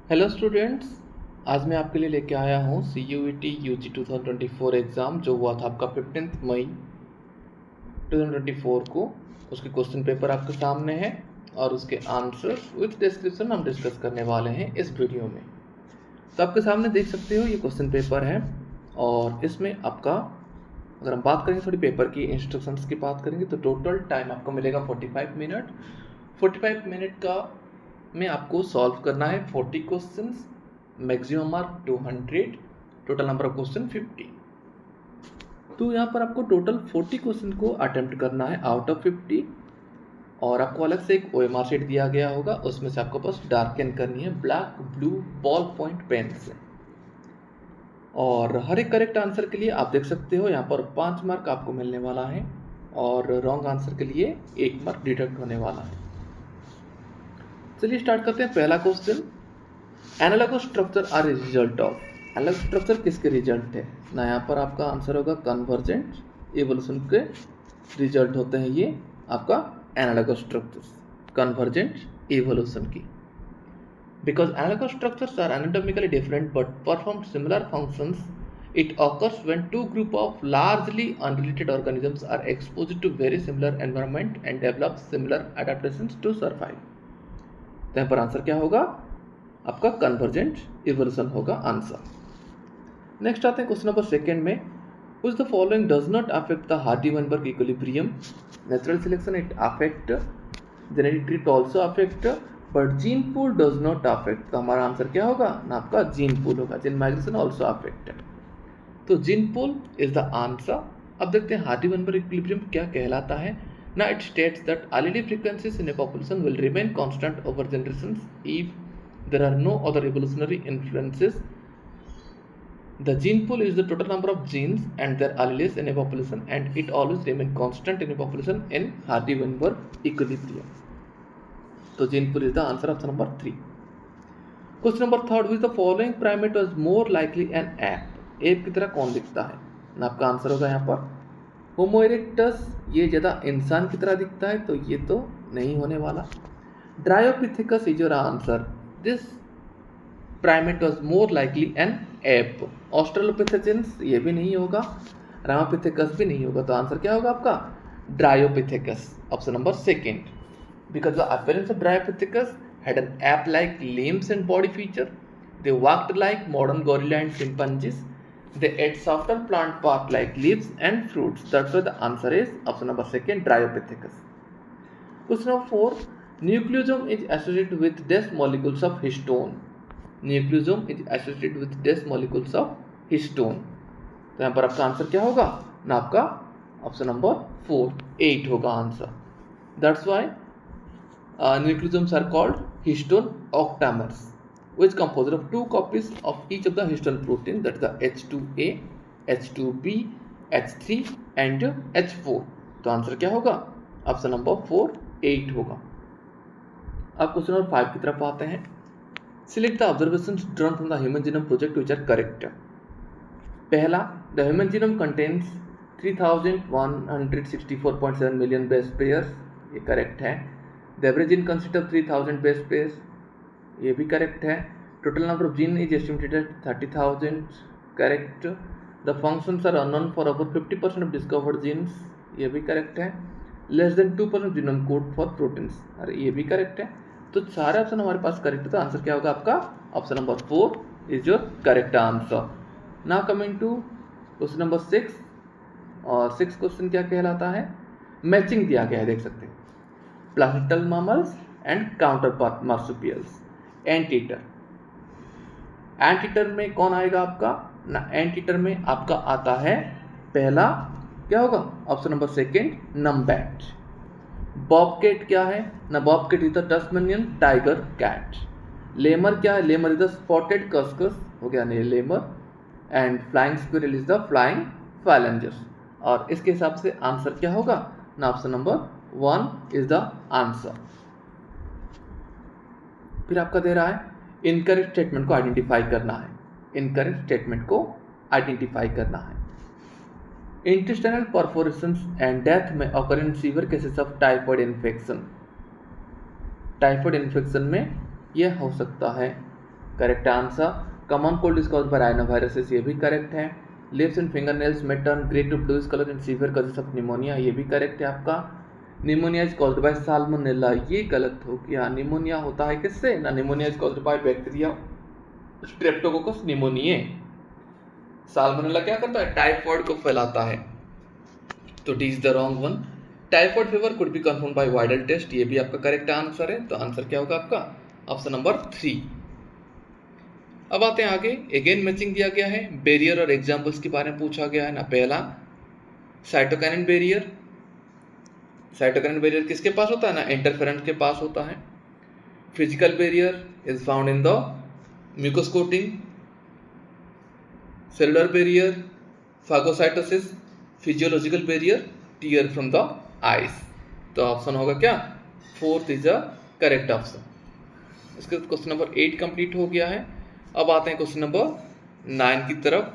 Hello students. आज मैं आपके लिए लेके आया हूँ CUET UG 2024 एग्ज़ाम जो हुआ था आपका 15 मई 2024 को। उसके क्वेश्चन पेपर आपके सामने है और उसके आंसर विथ डिस्क्रिप्शन हम डिस्कस करने वाले हैं इस वीडियो में। तो आपके सामने देख सकते हो ये क्वेश्चन पेपर है और इसमें आपका अगर हम बात करेंगे थोड़ी पेपर की इंस्ट्रक्शंस की बात करेंगे तो टोटल टाइम आपको मिलेगा 45 मिनट। 45 मिनट का में आपको सॉल्व करना है 40 questions, maximum mark 200, total number of question 50। तो यहाँ पर आपको टोटल 40 क्वेश्चन को अटेम्प्ट करना है आउट ऑफ 50 और आपको अलग से एक OMR शीट दिया गया होगा, उसमें से आपको बस डार्कन करनी है black blue ball point pen से। और हर एक करेक्ट आंसर के लिए आप देख सकते हो यहाँ पर 5 मार्क आपको मिलने वाला है और रॉन्ग आंसर के लिए 1 मार्क डिडक्ट होने वाला है। चलिए स्टार्ट करते हैं। पहला question, analogous structure are result of. Analogous structure किसके रिजल्ट है ना, यहाँ पर आपका आंसर होगा कन्वर्जेंट इवोल्यूशन के रिजल्ट होते हैं ये आपका एनालॉगस स्ट्रक्चर्स कन्वर्जेंट इवोल्यूशन की। Because analogous structures are anatomically different but perform similar functions, it occurs when two group of largely unrelated organisms are exposed to very similar environment and develop similar adaptations to survive। तो यहाँ पर answer क्या होगा आपका convergent evolution होगा answer. Next आते हैं question number second में, which the following does not affect the Hardy-Weinberg equilibrium? Natural selection it affect, genetic drift also affect, but gene pool does not affect। तो हमारा answer क्या होगा ना आपका जीन पूल होगा। जीन माइग्रेशन ऑल्सो अफेक्ट, तो gene pool is the answer. अब देखते हैं हार्डी-वेनबर्ग इक्विलिब्रियम क्या कहलाता है ना। It states that allele frequencies in a population will remain constant over generations if there are no other evolutionary influences। The gene pool is the total number of genes and their alleles in a population and it always remain constant in a population in Hardy-Weinberg equilibrium। तो gene pool is the answer option number 3। Question number third, which the following primate was more likely an ape. Ape की तरह कौन दिखता है ना, आपका answer होगा यहाँ पर होमो इरेक्टस। ये ज़्यादा इंसान की तरह दिखता है तो ये तो नहीं होने वाला। Dryopithecus is your answer. This primate was more likely an ape. Australopithecines ये भी नहीं होगा, रामापिथेकस भी नहीं होगा, तो आंसर क्या होगा आपका Dryopithecus option number second. Because the appearance of Dryopithecus had an ape-like limbs and body feature. They walked like modern gorilla and chimpanzees. They ate softer plant part like leaves and fruits. That's why the answer is option number second, Dryopithecus. Question number 4. Nucleosome is associated with dash molecules of histone. Nucleosome is associated with dash molecules of histone. तो यहाँ पर आपका answer क्या होगा ना, आपका option number 4 8 होगा answer. That's why nucleosomes are called histone octamers, which composed of 2 copies of each of the histone protein, that is the H2A, H2B, H3 and H4। तो आंसर क्या होगा ऑप्शन नंबर 4 8 होगा। अब question number 5 की तरफ आते हैं। Select the observations drawn from the human genome project which are correct. पहला, the human genome contains 3164.7 million base pairs, ये करेक्ट है। The average gene consists of 3000 base pairs, ये भी करेक्ट है। Total number of gene is estimated at 30,000, correct. The functions are unknown for about 50% of discovered genes, ये भी correct है। Less than 2% genome code for proteins, अरे ये भी correct है। तो सारे ऑप्शन हमारे पास करेक्ट है, तो आंसर क्या होगा आपका option number 4 is your correct answer. Now coming to question number 6, और 6 क्वेश्चन क्या कहलाता है, मैचिंग दिया गया है, देख सकते हैं। placental mammals and counterpart marsupials। Anteater, anteater में कौन आएगा आपका ना, एंटीटर में आपका आता है पहला क्या होगा option number second, numbat. Bobcat क्या है ना, bobcat is the Tasmanian tiger cat. Lemur क्या है, lemur is the spotted cuscus, हो गया नहीं lemur. And flying squirrel is the flying phalangers. और इसके हिसाब से आंसर क्या होगा ना, option number 1 is the answer. फिर आपका दे रहा है इनकरेक्ट स्टेटमेंट को आइडेंटिफाई करना है। इनकरेक्ट स्टेटमेंट को आइडेंटिफाई करना है। Intestinal perforations and death may occur in severe cases of typhoid infection. Typhoid infection में यह हो सकता है correct answer. Common cold is caused by rhinoviruses, ये भी करेक्ट है। Lips and finger nails may turn grey to bluish colour in severe causes of pneumonia, ये भी करेक्ट है आपका। Pneumonia is caused by salmonella, ये गलत हो गया। निमोनिया होता है किससे ना, pneumonia is caused by bacteria Streptococcus pneumoniae. Salmonella क्या करता है, टाइफॉइड को फैलाता है, तो D is the wrong one. Typhoid fever could be confirmed by Widal test, ये भी आपका करेक्ट आंसर है। तो आंसर क्या होगा आपका, ऑप्शन नंबर 3। अब आते हैं आगे, अगेन मैचिंग दिया गया है, बैरियर और एग्जाम्पल्स के बारे में पूछा गया है ना। पहला साइटोकाइनिन बैरियर, साइटोकाइनिन बैरियर किसके पास होता है ना, इंटरफेरेंट के पास होता है। Physical barrier is found in the mucus coating. Cellular barrier phagocytosis. Physiological barrier tear from the eyes. तो ऑप्शन होगा क्या, 4th is the correct option. इसके क्वेश्चन नंबर 8 कंप्लीट हो गया है। अब आते हैं क्वेश्चन नंबर 9 की तरफ।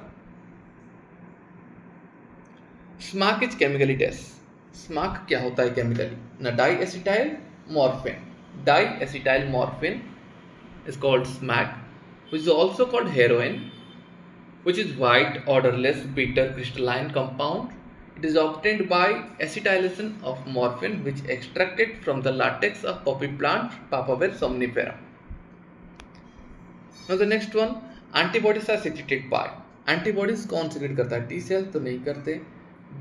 Smack is chemically test, smack क्या होता है केमिकली ना, diacetyl morphine. Diacetyl morphine is called smack, which is also called heroin, which is white odorless bitter crystalline compound. It is obtained by acetylation of morphine, which extracted from the latex of poppy plant Papaver somnifera. Now the next one, antibodies are secreted by. antibodies कौन secrete करता है, T cell तो नहीं करते,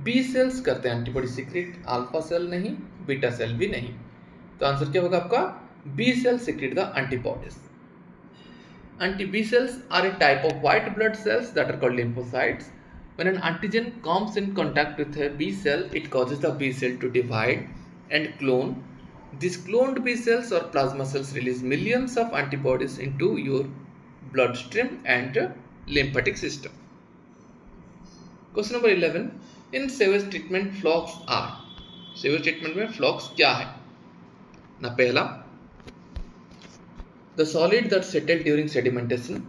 B cells करते हैं antibody secrete, alpha cell नहीं, beta cell भी नहीं। तो आंसर क्या होगा आपका, B cell secrete the antibodies. Anti-B cells are a type of white blood cells that are called lymphocytes. When an antigen comes in contact with a B cell, it causes the B cell to divide and clone. These cloned B cells or plasma cells release millions of antibodies into your bloodstream and lymphatic system. Question number 11. In sewage treatment, flocks are. Sewage treatment में flocks क्या है ना, पहला The solid that settled during sedimentation,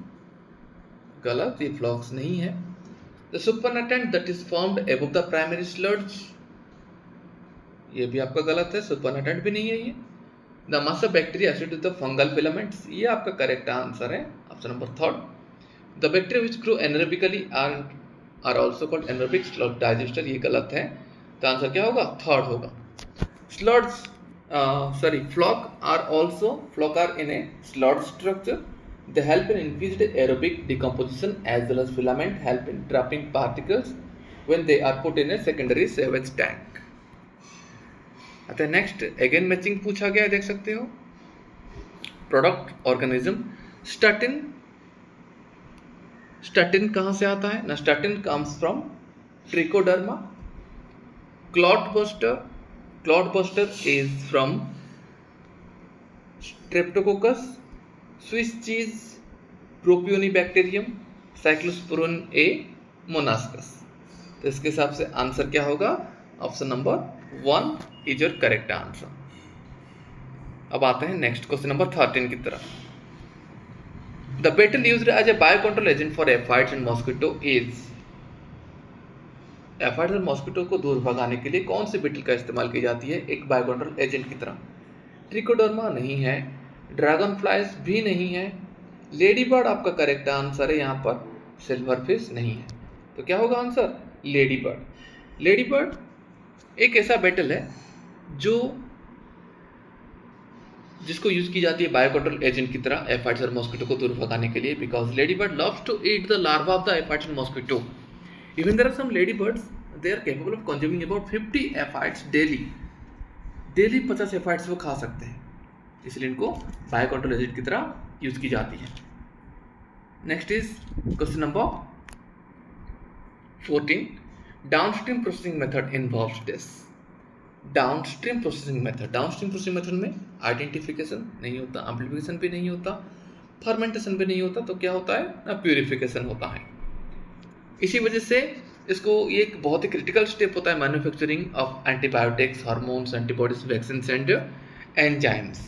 गलत, ये flocks नहीं है। The supernatant that is formed above the primary sludge, ये भी आपका गलत है, supernatant भी नहीं है ये। The mass of bacteria associated with the fungal filaments, ये आपका करेक्ट आंसर है, option number 3rd। The bacteria which grow anaerobically are also called anaerobic sludge digester, ये गलत है, तो आंसर क्या होगा, 3rd होगा। Sludge flock are in a sludge structure. They help in increased aerobic decomposition as well as filament help in trapping particles when they are put in a secondary sewage tank. अच्छा, next again matching पूछा गया है, देख सकते हो। Product organism, statin, statin कहाँ से आता है ना, statin comes from Trichoderma. Clotbuster is from Streptococcus, Swiss cheese, Propionibacterium, Cyclosporin A, Monascus। तो इसके हिसाब से आंसर क्या होगा, option number 1 is your correct answer. अब आते हैं नेक्स्ट क्वेश्चन नंबर 13 की तरफ। The beetle used as a biocontrol agent for aphids and mosquito is. Aphids और मॉस्किटो को दूर भगाने के लिए कौन सी बेटल का इस्तेमाल की जाती है एक बायोकंट्रोल एजेंट की तरह। ट्रिकोडर्मा नहीं है, ड्रैगन फ्लाइज भी नहीं है, लेडी बर्ड आपका करेक्ट आंसर है, यहाँ पर सिल्वर फिश नहीं है। तो क्या होगा answer, lady bird. Lady bird एक ऐसा बेटल है जिसको यूज की जाती है बायोकंट्रोल एजेंट की तरह एफाइड्स और मॉस्किटो को दूर भगाने के लिए, because lady bird loves to eat the larva of the aphids and mosquito. Even there are some ladybirds, they are capable of consuming about 50 aphids daily. Daily 50 aphids वो खा सकते हैं, इसलिए इनको बायोकंट्रोल एजेंट की तरह यूज की जाती है। Next is question number 14. Downstream processing method involves this. Downstream processing method में आइडेंटिफिकेशन नहीं होता, एम्प्लीफिकेशन भी नहीं होता, फर्मेंटेशन भी नहीं होता, तो क्या होता है ना, प्यूरिफिकेशन होता है। इसी वजह से इसको ये एक बहुत ही क्रिटिकल स्टेप होता है manufacturing of antibiotics, hormones, antibodies, vaccine and enzymes.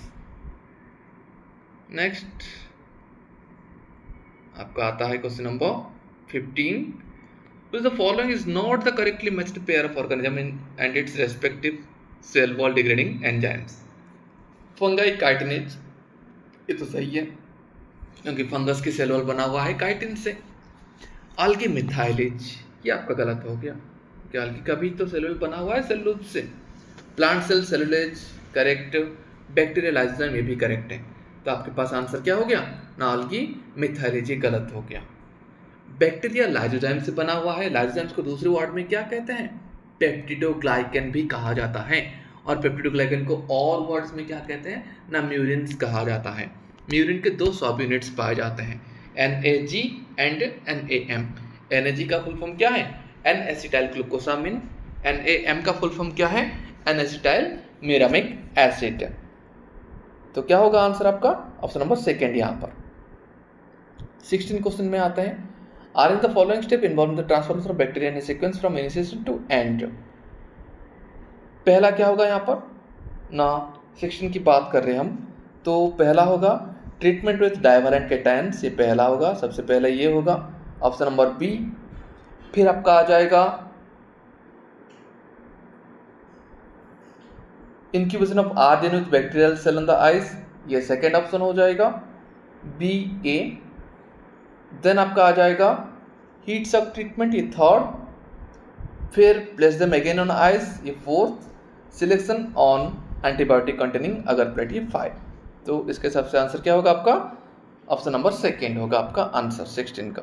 Next आपका आता है question number 15. The following is not the correctly matched pair of organism and its respective cell wall degrading enzymes. Fungi chitinase, ये तो सही है, क्योंकि फंगस की cell wall बना हुआ है काइटिन से। अल्गी मिथाइलेज, ये आपका गलत हो गया, कि अल्गी का भी तो सेल वॉल बना हुआ है सेलुलोज से। Plant cell cellulose correct, bacterial lysozyme ये भी करेक्ट है। तो आपके पास आंसर क्या हो गया ना, अल्गी मिथाइलेज, ये गलत हो गया। बैक्टीरिया लाइसोजाइम से बना हुआ है। लाइसोजाइम्स को दूसरे वर्ड में क्या कहते हैं, पेप्टिडोग्लाइकन भी कहा जाता है। और पेप्टिडोग्लाइकन को और वर्ड्स में क्या कहते हैं ना, म्यूरिन्स कहा जाता है। म्यूरिन के 2 सब यूनिट्स पाए जाते हैं, NAG एंड NAM। NAG का फुल फॉर्म क्या है, एन एसिटाइल ग्लूकोसामिन। NAM का फुल फॉर्म क्या है, एन एसिटाइल मिरामिक एसिड। तो क्या होगा आंसर आपका, ऑप्शन नंबर सेकेंड यहाँ पर। 16 क्वेश्चन में आते हैं, are in the following step involve the transformation of bacteria in sequence from initiation to end. पहला क्या होगा यहाँ पर ना, 16 की बात कर रहे हैं हम, तो पहला होगा ट्रीटमेंट विथ डाइवलेंट केटायंस, ये पहला होगा, सबसे पहले ये होगा ऑप्शन नंबर बी। फिर आपका आ जाएगा incubation of origin with bacterial cell on the ice, ये सेकेंड ऑप्शन हो जाएगा, बी ए। देन आपका आ जाएगा हीट शॉक ट्रीटमेंट, ये थर्ड। फिर place them again on ice, ये fourth. Selection on antibiotic containing agar plate, ये 5। तो इसके हिसाब से आंसर क्या होगा आपका, ऑप्शन नंबर सेकेंड होगा आपका आंसर 16 का।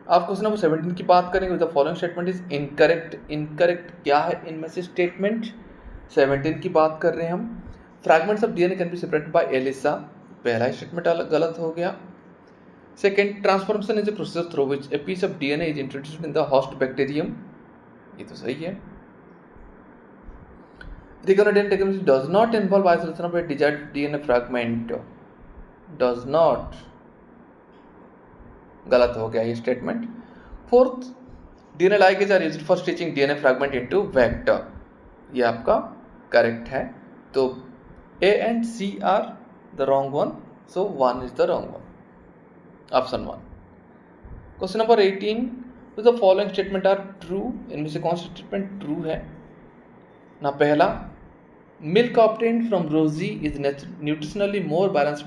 आप क्वेश्चन नंबर 17 की बात करेंगे, the following statement is incorrect. Incorrect क्या है इनमें से स्टेटमेंट, 17 की बात कर रहे हैं हम। Fragments of DNA can be separated by ELISA, पहला स्टेटमेंट गलत हो गया। Second, transformation is a process through which a piece of DNA is introduced in the host bacterium, ये तो सही है। Recombinant technology does not involve isolation of a desired DNA fragment, does not, गलत हो गया ये statement. Fourth, DNA ligases are used for stitching DNA fragment into vector, ये आपका करेक्ट है। तो A and C are the wrong one, so 1 is the wrong one, option 1। Question number 18, तो the following statement are true, इनमें से कौन सा statement true है ना, पहला, milk obtained from rosy is nutritionally more balanced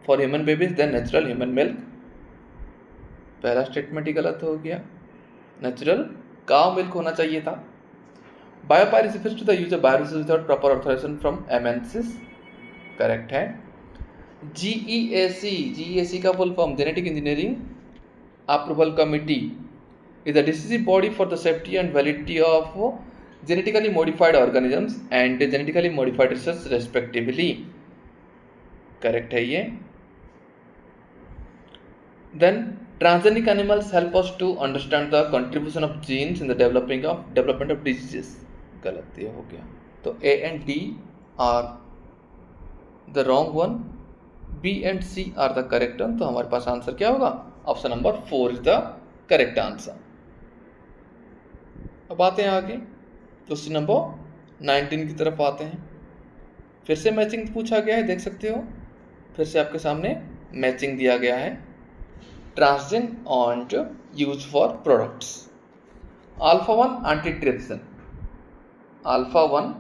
for human babies than natural human milk, पहला statement ही गलत हो गया, नेचुरल काउ मिल्क होना चाहिए था। Biopiracy refers to the use of viruses without proper authorization from MNCs, correct है। GEAC का full form genetic engineering approval committee is a decisive body for the safety and validity of genetically modified organisms and genetically modified research respectively, correct है ये। Then transgenic animals help us to understand the contribution of genes in the development of diseases, गलत ये हो गया। तो A and D are the wrong one, B and C are the correct one। तो हमारे पास answer क्या होगा, option number 4 is the correct answer। अब आते हैं आगे, क्वेश्चन नंबर 19 की तरफ आते हैं। फिर से मैचिंग पूछा गया है, देख सकते हो, फिर से आपके सामने मैचिंग दिया गया है। Transgene and use for products, alpha 1 antitrypsin, alpha 1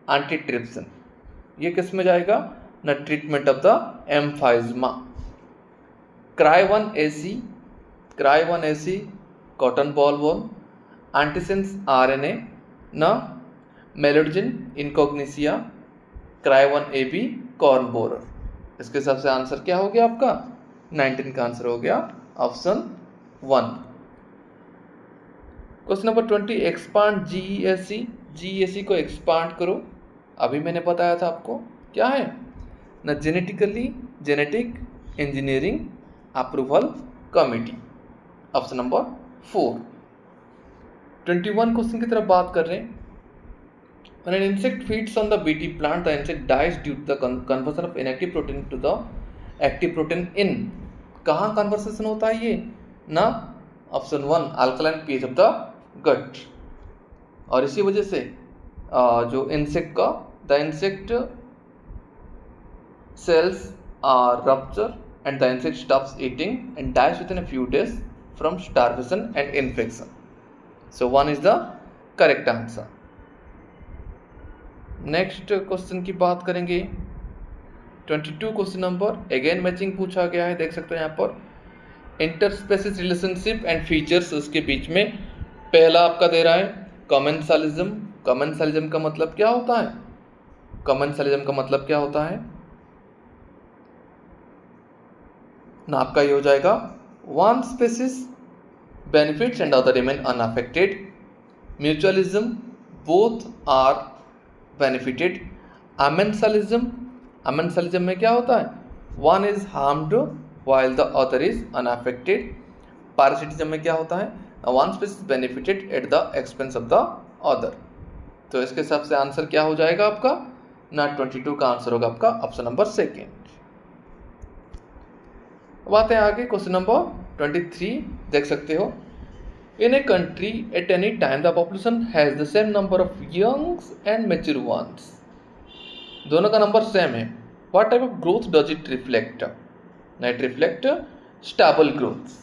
antitrypsin, ये किस में जाएगा ना, treatment of the emphysema. Cry 1 AC cotton bollworm, antisense RNA ना, Meloidogyne incognita, cry 1 AB corn borer. इसके हिसाब से आंसर क्या हो गया आपका, 19 का आंसर हो गया option 1। Question number 20, expand GEAC को एक्सपांड करो। अभी मैंने बताया था आपको क्या है ना, genetic engineering approval committee, option number 4। 21 question की तरफ बात कर रहे हैं। When an insect feeds on the BT plant, the insect dies due to the conversion of inactive protein to the active protein in, कहाँ कन्वर्सेशन होता है ये ना, option 1 alkaline pH of the gut. और इसी वजह से जो इंसेक्ट का the insect cells are rupture and the insect stops eating and dies within a few days from starvation and infection. So 1 is the correct answer. Next question की बात करेंगे, 22 question number, again matching पूछा गया है, देख सकते हो यहाँ पर इंटरस्पेसिस रिलेशनशिप एंड फीचर्स उसके बीच में। पहला आपका दे रहा है कमेंसलिज्म। कमेंसलिज्म का मतलब क्या होता है? कमेंसलिज्म का मतलब क्या होता है ना? आपका ये हो जाएगा one species benefits and other remain unaffected. Mutualism both are benefited. Amensalism, amensalism में क्या होता है? One is harmed while the other is unaffected. Parasitism में क्या होता है? One species benefited at the expense of the other. तो इसके हिसाब से आंसर क्या हो जाएगा आपका ना? 22 का आंसर होगा आपका ऑप्शन नंबर सेकेंड। अब आते हैं आगे क्वेश्चन नंबर 23, देख सकते हो in a country at any time the population has the same number of youngs and mature ones. दोनों का नंबर सेम है। What type of growth does it reflect? It reflect stable growth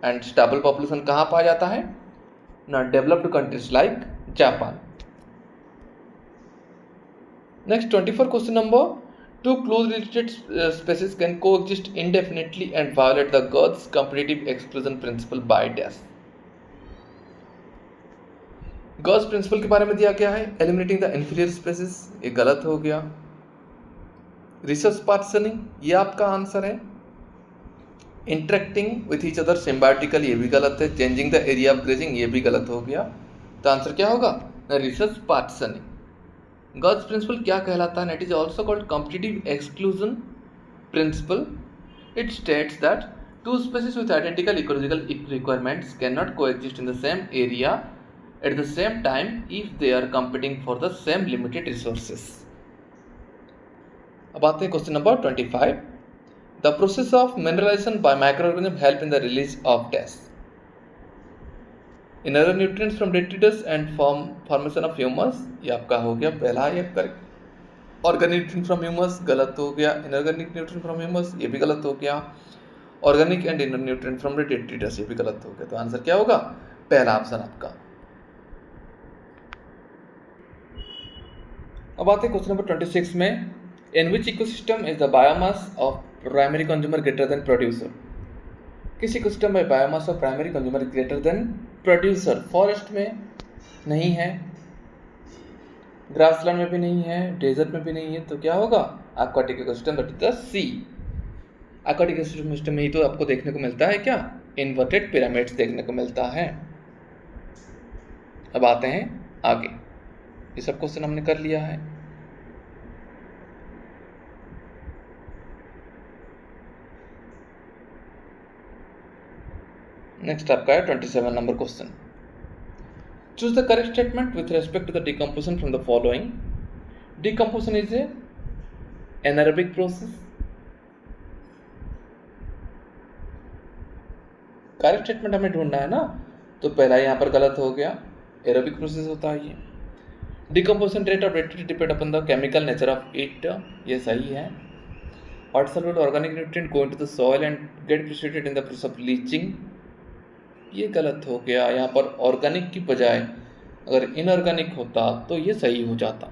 and stable population कहाँ पाया जाता है ना? Developed countries like Japan. Next 24 question number, two close related species can coexist indefinitely and violate the Gause's competitive exclusion principle by dash. Gause's principle के बारे में दिया गया है, एलिमिनेटिंग द इंफीरियर स्पेसीज, ये गलत हो गया। रिसोर्स पार्टिशनिंग, ये आपका आंसर है। इंटरेक्टिंग विथ ईच अदर सिम्बायोटिकल, ये भी गलत है। Changing the area of grazing, ये भी गलत हो गया। तो आंसर क्या होगा? Research partitioning. गॉड्स प्रिंसिपल क्या कहलाता है? It is also called competitive exclusion principle. It states that two species with identical ecological requirements can not coexist in the same area at the same time if they are competing for the same limited resources. अब आते हैं question number 25, The process of mineralization by microorganisms help in the release of dash. Inorganic nutrients from detritus and formation of humus, ये आपका हो गया पहला, ये correct. Organic nutrient from humus गलत हो गया। इनऑर्गेनिक न्यूट्रिएंट फ्रॉम ह्यूमस, ये भी गलत हो गया। Organic and inner nutrient from detritus, ये भी गलत हो गया। तो आंसर क्या होगा? पहला ऑप्शन आपका। अब आते हैं क्वेश्चन नंबर 26 में, in which ecosystem is the biomass of primary consumer greater than producer. किस इकोसिस्टम में biomass of primary consumer greater than producer? Forest में नहीं है, ग्रासलैंड में भी नहीं है, डेजर्ट में भी नहीं है, तो क्या होगा? Aquatic ecosystem, that is the C. Aquatic ecosystem में ही तो आपको देखने को मिलता है क्या? इन्वर्टेड पिरामिड्स देखने को मिलता है। अब आते हैं आगे, ये सब क्वेश्चन हमने कर लिया है। नेक्स्ट आपका है 27 number question, choose the correct statement with respect to the decomposition from the following. Decomposition is an anaerobic process. Correct statement हमें ढूंढना है ना, तो पहला यहाँ पर गलत हो गया, एरोबिक प्रोसेस होता है ये। Decomposition rate of rate depend upon the chemical nature of it, ये सही है। Water soluble organic nutrient go into the soil and get precipitated in the process of leaching, ये गलत हो गया। यहाँ पर ऑर्गेनिक की बजाय अगर इनऑर्गेनिक होता तो ये सही हो जाता।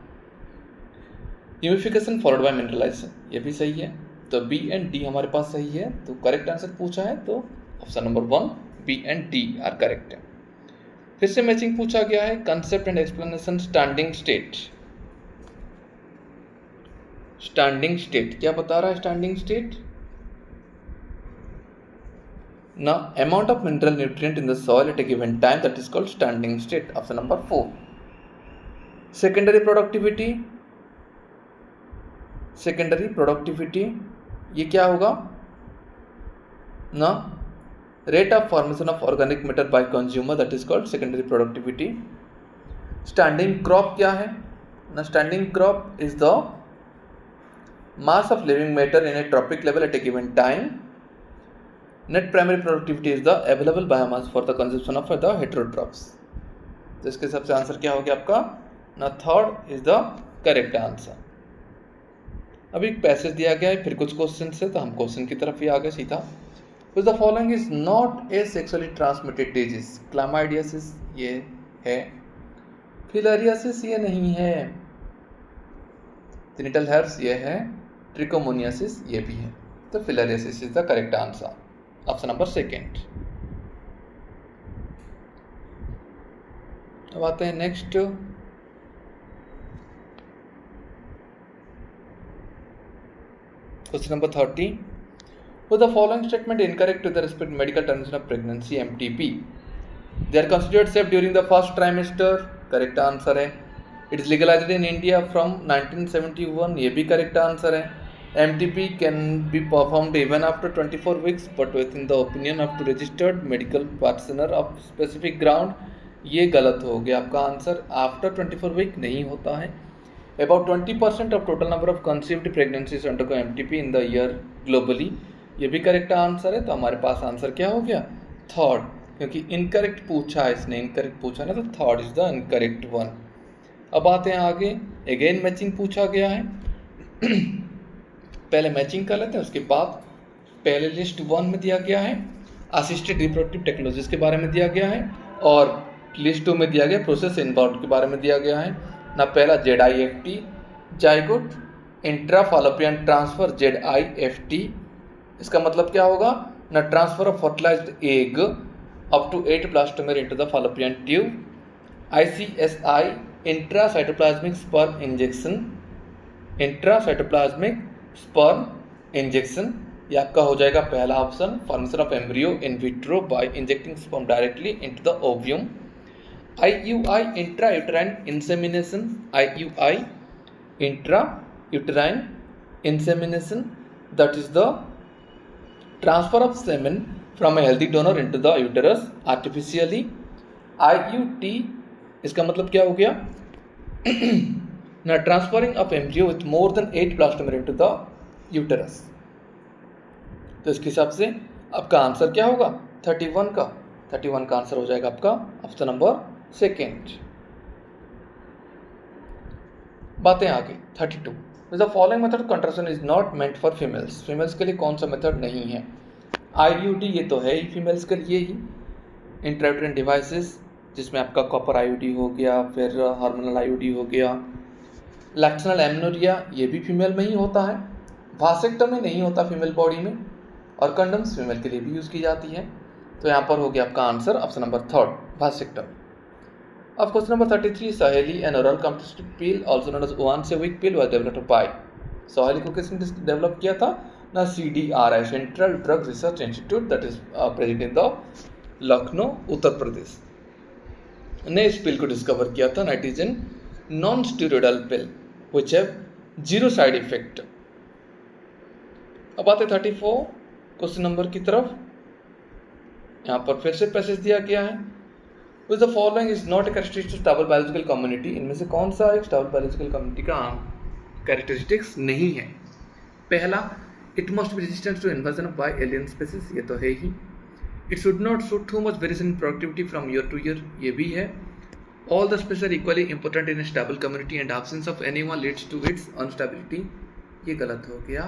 ह्यूमिफिकेशन फॉलोड बाय मिनरलाइजेशन, ये भी सही है। तो बी एंड डी हमारे पास सही है, तो करेक्ट आंसर पूछा है तो option number 1 B and D are correct है। फिर से मैचिंग पूछा गया है, concept and explanation standing state. Standing state क्या बता रहा है? स्टैंडिंग स्टेट ना, amount of mineral nutrient in the soil at a given time, that is called standing state, option number 4. secondary productivity, secondary productivity ये क्या होगा ना? rate of formation of organic matter by consumer, that is called secondary productivity. standing crop क्या है ना? standing crop is the mass of living matter in a trophic level at a given time. Net primary productivity is the available biomass for the consumption of the heterotrophs. तो इसके हिसाब से answer क्या हो गया आपका ना? Third is the correct answer. अभी एक पैसेज दिया गया है, फिर कुछ क्वेश्चन से, तो हम क्वेश्चन की तरफ ही आ गए सीधा। Which the following is not a sexually transmitted disease? क्लामाइडियासिस ये है, फिलारियासिस ये नहीं है, जेनिटल हर्प्स ये है, ट्रिकोमोनियासिस ये भी है। तो filariasis is the correct answer, option number second. अब आते हैं next, question number 30। Was the following statement incorrect with respect to medical termination of pregnancy MTP? They are considered safe during the first trimester, correct answer है। It is legalised in India from 1971, ये भी correct answer है। MTP can be performed even after 24 weeks but within the opinion of two registered medical practitioner of specific ground, ये गलत हो गया आपका answer. After 24 week नहीं होता है। About 20% of total number of conceived pregnancies undergo MTP in the year globally, ये भी करेक्ट आंसर है। तो हमारे पास आंसर क्या हो गया? थर्ड, क्योंकि इनकरेक्ट पूछा है इसने, इनकरेक्ट पूछा ना, तो third is the incorrect one. अब आते हैं आगे, अगेन मैचिंग पूछा गया है। पहले मैचिंग कर लेते हैं, उसके बाद पहले लिस्ट 1 में दिया गया है असिस्टेड रिप्रोडक्टिव टेक्नोलॉजीज के बारे में दिया गया है, और लिस्ट 2 में दिया गया प्रोसेस इन्वॉल्व के बारे में दिया गया है। ना पहला ZIFT zygote intrafallopian transfer ZIFT, इसका मतलब क्या होगा? ना transfer of fertilised egg up to 8 blastomere into the fallopian tube. ICSI intracytoplasmic sperm injection, intracytoplasmic sperm injection, ये आपका हो जाएगा पहला option. Formation of embryo in vitro by injecting sperm directly into the ovum. IUI intrauterine insemination, IUI intrauterine insemination, that is the transfer of semen from a healthy donor into the uterus artificially। IUT इसका मतलब क्या हो गया? ना transferring of embryo with more than 8 blastomere into the uterus. तो इसके हिसाब से आपका आंसर क्या होगा? 31 का आंसर हो जाएगा आपका ऑप्शन नंबर सेकेंड। बातें आगे 32। The following method contraception is not meant for females, females के लिए कौन सा मेथड नहीं है? IUD ये तो है ही फीमेल्स के लिए ही। इंट्रायूटेरिन डिवाइसेस जिसमें आपका कॉपर IUD हो गया, फिर हार्मोनल IUD हो गया। लैक्टेशनल एमनोरिया ये भी फीमेल में ही होता है। वासेक्टमी नहीं होता फीमेल बॉडी में, और कंडम्स फीमेल के लिए भी यूज़ की जाती है। तो यहाँ पर हो गया आपका answer option number third, vasectomy. अब question number 33, Saheli an oral contraceptive pill also known as once a week pill was developed by, सहेली को किसने डेवलप किया था? ना CDRI central drug research institute, that is present in the Lucknow Uttar Pradesh ने इस pill को डिस्कवर किया था। It is an non steroidal pill which have 0 side effect. अब आते 34 क्वेश्चन नंबर की तरफ। यहाँ पर फिर से पैसेज दिया गया है, which the following is not a characteristic stable biological community, इनमें से कौन सा एक स्टेबल बायोलॉजिकल कम्युनिटी का कैरेक्टरिस्टिक्स नहीं है? पहला, it must be resistant to invasion of by alien species, ये तो है ही। It should not show too much variation in productivity from year to year, ये भी है। All the species are equally important in a stable community and absence of anyone leads to its unstability, ये गलत हो गया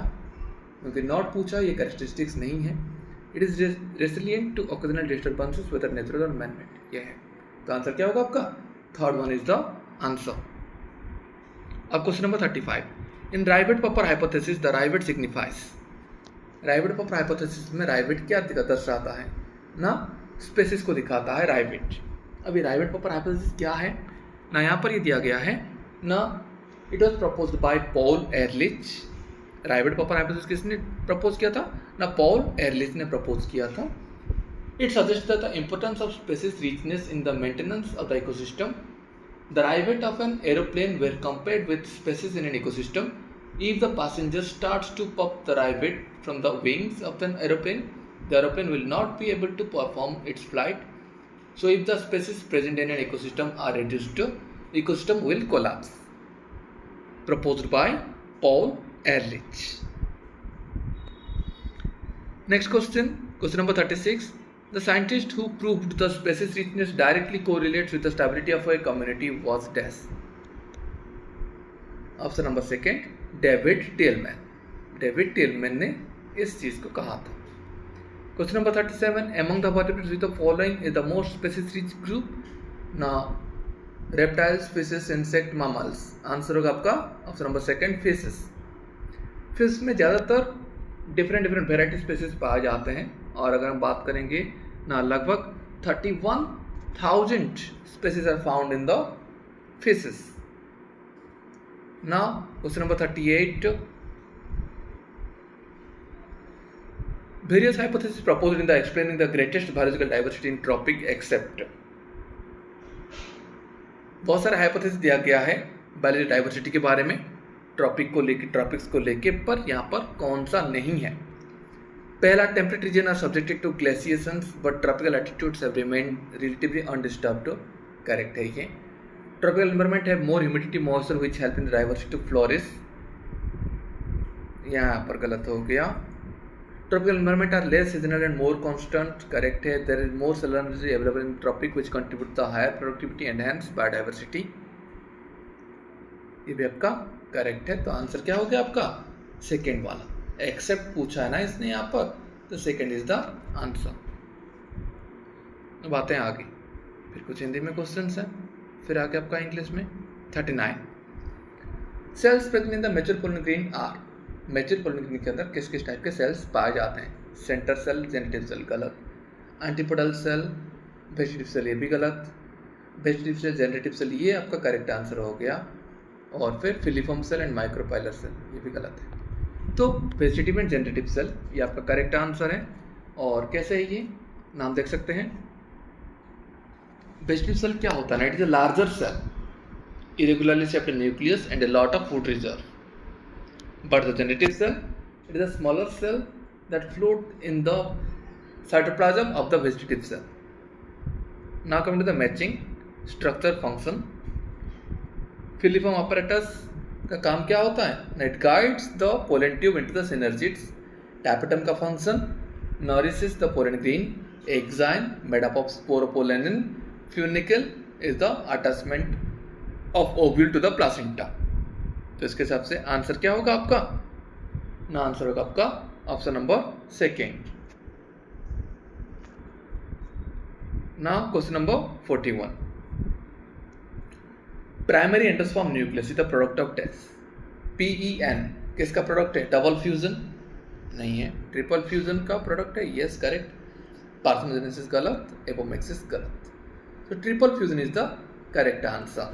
क्योंकि not पूछा, ये कैरेक्टरिस्टिक्स नहीं है। It is resilient to occasional disturbances whether natural और मैन मेड, ये है। तो आंसर क्या होगा आपका? Third one is the answer. अब question number 35, in rivet popper hypothesis the rivet signifies, rivet popper hypothesis में राइवेट क्या दर्शाता है? ना स्पेसिस को दिखाता है राइवेट। अभी राइवेट-पपर हाइपोथेसिस क्या है ना, यहाँ पर ये दिया गया है ना, it was proposed by Paul Ehrlich. Rivet popper hypothesis किसने प्रपोज किया था? ना पॉल एरलिच ने प्रपोज किया था। It suggests that the importance of species richness in the maintenance of the ecosystem. The rivet of an aeroplane were compared with species in an ecosystem. If the passenger starts to pop the rivet from the wings of an aeroplane, the aeroplane will not be able to perform its flight. So if the species present in an ecosystem are reduced, the ecosystem will collapse. Proposed by Paul Ehrlich. Next question, question number 36. The scientist who proved the species richness directly correlates with the stability of a community was dash. Option number second, David Tilman. David Tilman ने इस चीज को कहा था। Question number 37, among the vertebrates with the following is the most species rich group? ना reptiles, fishes, insect, mammals। Answer होगा आपका option number second, fishes. Fish में ज़्यादातर डिफरेंट वेराइटी स्पीसीज पाए जाते हैं, और अगर हम बात करेंगे ना, लगभग 31,000 species are found in the fishes. Now, question number 38. Various hypotheses proposed in the explaining the greatest biological diversity in tropic except. बहुत सारा हाइपोथेसिस दिया गया है बायोलॉजिकल डाइवर्सिटी के बारे में ट्रॉपिक्स को लेके, पर यहाँ पर कौन सा नहीं है. पहला, temperate region are subjected to glaciations but tropical altitudes have remained relatively undisturbed. Correct है ये. Tropical environment have more humidity, moisture, which help in the diversity to flourish. यहाँ पर गलत हो गया. Tropical environment are less seasonal and more constant. Correct है. There is more solar energy available in tropic, which contribute to higher productivity and hence biodiversity. ये भी आपका correct है. तो आंसर क्या हो गया आपका? सेकेंड वाला. एक्सेप्ट पूछा है ना इसने यहाँ पर, तो सेकेंड इज द आंसर. अब आते हैं आगे. फिर कुछ हिंदी में क्वेश्चंस हैं, फिर आगे आपका इंग्लिश में. 39. Cells present in the mature pollen grain are. Mature pollen grain के अंदर किस किस टाइप के सेल्स पाए जाते हैं? सेंटर सेल, जेनेटिव सेल गलत. एंटीपोडल सेल, वेजिटेटिव सेल ये भी गलत. वेजिटेटिव सेल, जेनेटिव सेल ये आपका करेक्ट आंसर हो गया. और फिर filiform cell and micropylar cell ये भी गलत है. तो वेजिटेटिव एंड जेनेटिव सेल ये आपका करेक्ट आंसर है. और कैसे है ये, नाम देख सकते हैं. वेजिटेटिव सेल क्या होता है ना, it is a larger cell, irregularly shaped nucleus and a lot of food reserve. But the genetic cell, it is a smaller cell that float in the cytoplasm of the vegetative cell. Now coming to the matching structure function. Filiform apparatus का काम क्या होता है? It guides the pollen tube into the synergids. Tapetum का function nourishes the pollen grain. Exine made up of sporopollenin. Funicle is the attachment of ovule to the placenta. तो इसके हिसाब से आंसर क्या होगा आपका? ना आंसर होगा आपका option number second. Now question number 41. Primary endosperm nucleus is the product of this. PEN किसका प्रोडक्ट है? डबल फ्यूजन नहीं है, ट्रिपल फ्यूजन का प्रोडक्ट है. Yes correct. पार्थेनोजेनेसिस गलत, एपोमिक्सिस गलत. So triple fusion is the correct answer.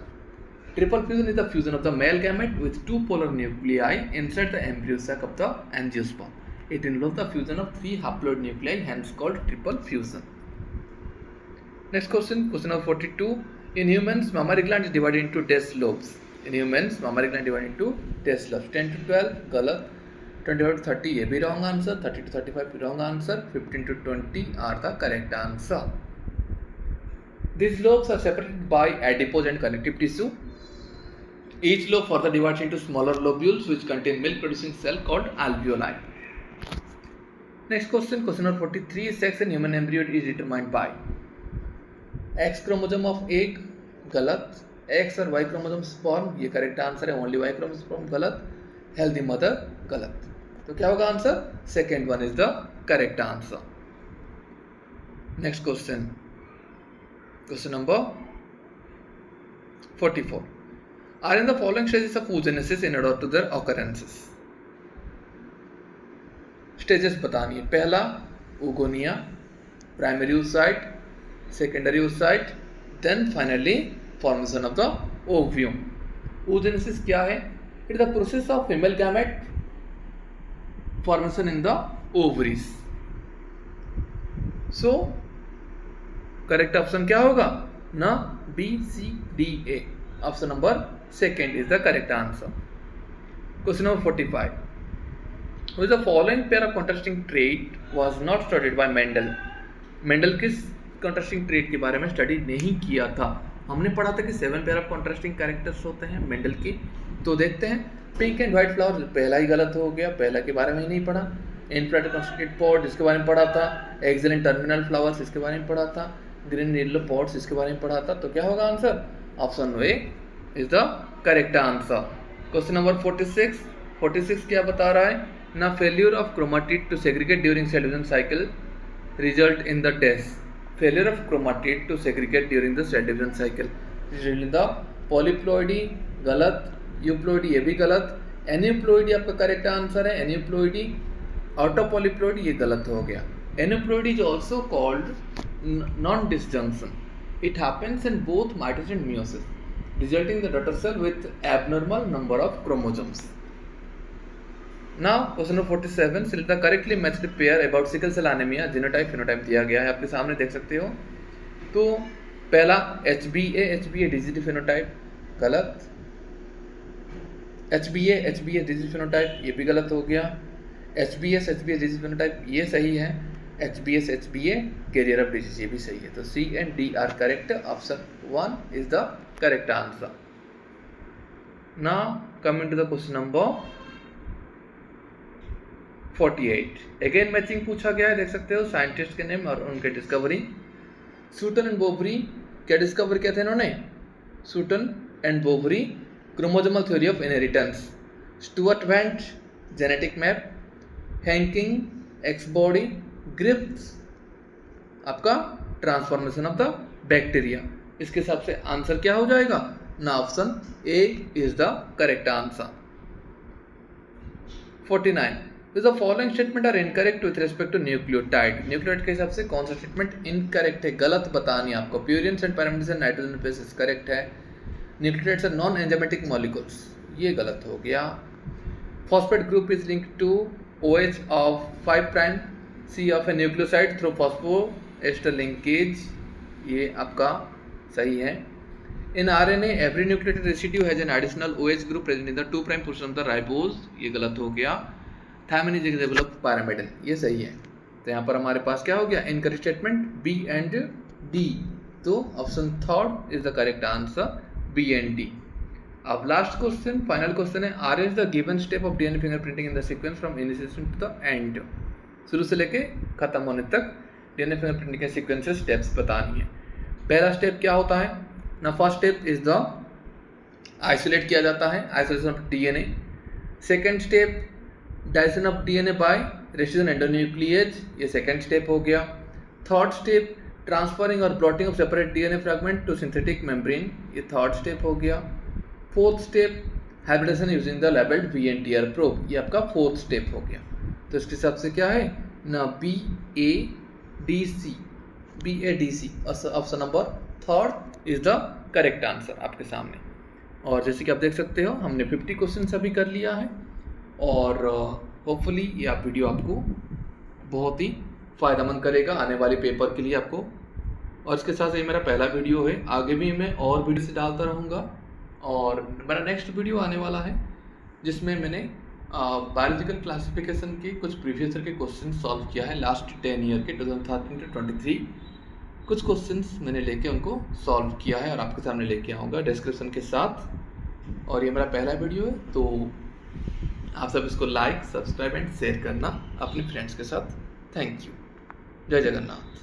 Triple fusion is the fusion of the male gamete with two polar nuclei inside the embryo sac of the angiosperm. It involves the fusion of three haploid nuclei, hence called triple fusion. Next question, question number 42. In humans, mammary gland is divided into test lobes. In humans, mammary gland divided into test lobes. 10 to 12 गलत. 25 to 30 ये भी wrong answer. 30 to 35 wrong answer. 15 to 20 are the correct answer. These lobes are separated by adipose and connective tissue. Each lobe further divides into smaller lobules which contain milk-producing cell called alveoli. Next question, question number 43. Sex in human embryo is determined by X chromosome of egg गलत. X और Y chromosome sperm ये correct answer है. Only Y chromosome sperm गलत. Healthy mother गलत. तो क्या होगा answer? Second one is the correct answer. Next question. Question number 44. Are in the following stages of oogenesis in order to their occurrences. Stages बतानी है. पहला oogonia, primary oocyte, secondary oocyte, then finally formation of the ovum. Oogenesis क्या है? It is the process of female gamete formation in the ovaries. So correct option क्या होगा ना? BCDA. Option number second is the correct answer. Question number 45. Which the following pair of contrasting trait was not studied by Mendel. Mendel किस contrasting trait के बारे में study नहीं किया था? हमने पढ़ा था कि 7 पेयर ऑफ contrasting कैरेक्टर्स होते हैं मेंडल की. तो देखते हैं. पिंक एंड व्हाइट फ्लावर पहला ही गलत हो गया, पहला के बारे में ही नहीं पढ़ा. इनफ्लेटेड कंस्ट्रक्टेड पॉड इसके बारे में पढ़ा था. एक्सेलेंट टर्मिनल फ्लावर्स इसके बारे में पढ़ा था. ग्रीन येलो पॉट्स इसके बारे में पढ़ा था. तो क्या होगा answer? Option A is the correct answer. Question number 46. 46 क्या बता रहा है ना? Failure of chromatid to segregate during cell division cycle result in the death. Failure of chromatid to segregate during the cell division cycle result in the polyploidy गलत. Euploidy ये भी गलत. Aneuploidy आपका करेक्ट आंसर है, aneuploidy. Out of polyploidy ये गलत हो गया। Aneuploidy is also called non disjunction. It happens in both mitosis and meiosis, resulting the daughter cell with abnormal number of chromosomes. Now question number 47, select the correctly matched pair about sickle cell anemia, genotype phenotype दिया गया है आपके सामने, देख सकते हो। तो पहला HbA डिजीज फिनोटाइप गलत, HbA डिजीज फिनोटाइप ये भी गलत हो गया। HbS डिजीज फिनोटाइप ये सही है, HbS कैरियर ऑफ डिजीज ये भी सही है। तो C and D are correct, option 1 is the correct answer. Now coming to the question number 48, again matching पूछा गया है, देख सकते हो साइंटिस्ट के नेम और उनके डिस्कवरी। सूटन एंड बोवरी क्या डिस्कवर किया था इन्होंने? Sutton and Boveri chromosomal theory of inheritance, Sturtevant genetic map, Henking X body, Griffith आपका ट्रांसफॉर्मेशन ऑफ द बैक्टीरिया। इसके हिसाब से आंसर क्या हो जाएगा ना, option A is the correct answer. 49, the following statement are incorrect with respect to nucleotide। Nucleotide के हिसाब से कौन सा स्टेटमेंट इनकरेक्ट है, गलत बतानी है आपको। Purines and parameters and nitrogen bases correct है। Nucleotides are non enzymatic molecules ये गलत हो गया। Phosphate group is linked to OH of 5' C of a nucleoside through phosphoester linkage ये आपका सही है। In RNA every nucleotide residue has an additional OH group present in the 2' portion of the ribose ये गलत हो गया। Thiamine is develop पैरामिडन ये सही है। तो यहाँ पर हमारे पास क्या हो गया, incorrect statement B and D। तो option 3 is the correct answer, B and D। अब लास्ट क्वेश्चन, फाइनल क्वेश्चन है, arrange the given step of DNA fingerprinting in the sequence from initiation to the end. शुरू से लेके खत्म होने तक DNA fingerprinting के सीक्वेंस स्टेप्स बतानी है। पहला स्टेप क्या होता है ना, first step is the isolate किया जाता है, isolation of DNA। Second step digestion of DNA by residual endonuclease ये सेकेंड स्टेप हो गया। थर्ड स्टेप ट्रांसफरिंग और plotting of separate DNA fragment to synthetic membrane ये थर्ड स्टेप हो गया। Fourth step hybridisation using the labelled VNTR probe ये आपका fourth step हो गया। तो इसके हिसाब से क्या है ना, BADC option number 3 is the correct answer आपके सामने। और जैसे कि आप देख सकते हो हमने 50 क्वेश्चन अभी कर लिया है और होपफुली ये आप वीडियो आपको बहुत ही फ़ायदेमंद करेगा आने वाले पेपर के लिए आपको। और इसके साथ ये मेरा पहला वीडियो है, आगे भी मैं और वीडियो से डालता रहूँगा। और मेरा नेक्स्ट वीडियो आने वाला है जिसमें मैंने बायोलॉजिकल क्लासिफिकेशन के कुछ प्रीवियस ईयर के क्वेश्चन सॉल्व किया है, लास्ट 10 ईयर के 2013 to 23 कुछ क्वेश्चंस मैंने लेके उनको सॉल्व किया है और आपके सामने लेके आऊँगा डिस्क्रिप्शन के साथ। और ये मेरा पहला वीडियो है, तो आप सब इसको लाइक, सब्सक्राइब एंड शेयर करना अपने फ्रेंड्स के साथ। Thank you. जय जगन्नाथ।